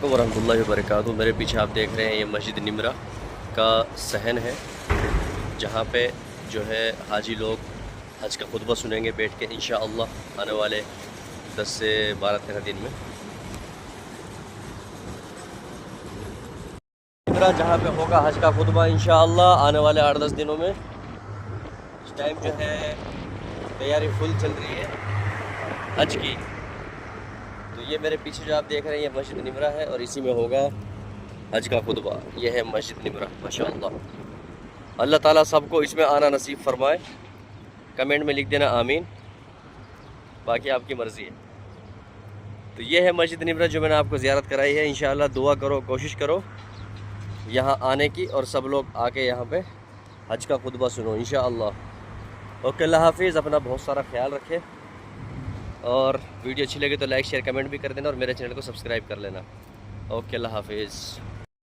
ورحمۃ اللہ وبرکاتہ۔ میرے پیچھے آپ دیکھ رہے ہیں یہ مسجد نمرہ کا صحن ہے، جہاں پہ جو ہے حاجی لوگ حج کا خطبہ سنیں گے بیٹھ کے انشاءاللہ آنے والے 10 سے 12-13 دن میں۔ نمرہ جہاں پہ ہوگا حج کا خطبہ انشاءاللہ آنے والے 8-10 دنوں میں۔ اس ٹائم جو ہے تیاری فل چل رہی ہے حج کی۔ تو یہ میرے پیچھے جو آپ دیکھ رہے ہیں یہ مسجد نمرہ ہے، اور اسی میں ہوگا حج کا خطبہ۔ یہ ہے مسجد نمرہ ماشاءاللہ۔ اللہ تعالیٰ سب کو اس میں آنا نصیب فرمائے۔ کمنٹ میں لکھ دینا آمین، باقی آپ کی مرضی ہے۔ تو یہ ہے مسجد نمرہ جو میں نے آپ کو زیارت کرائی ہے۔ انشاءاللہ دعا کرو، کوشش کرو یہاں آنے کی، اور سب لوگ آ کے یہاں پہ حج کا خطبہ سنو انشاءاللہ۔ اوکے، اللہ حافظ۔ اپنا بہت سارا خیال رکھے، اور ویڈیو اچھی لگے تو لائک شیئر کمنٹ بھی کر دینا، اور میرے چینل کو سبسکرائب کر لینا۔ اوکے، اللہ حافظ۔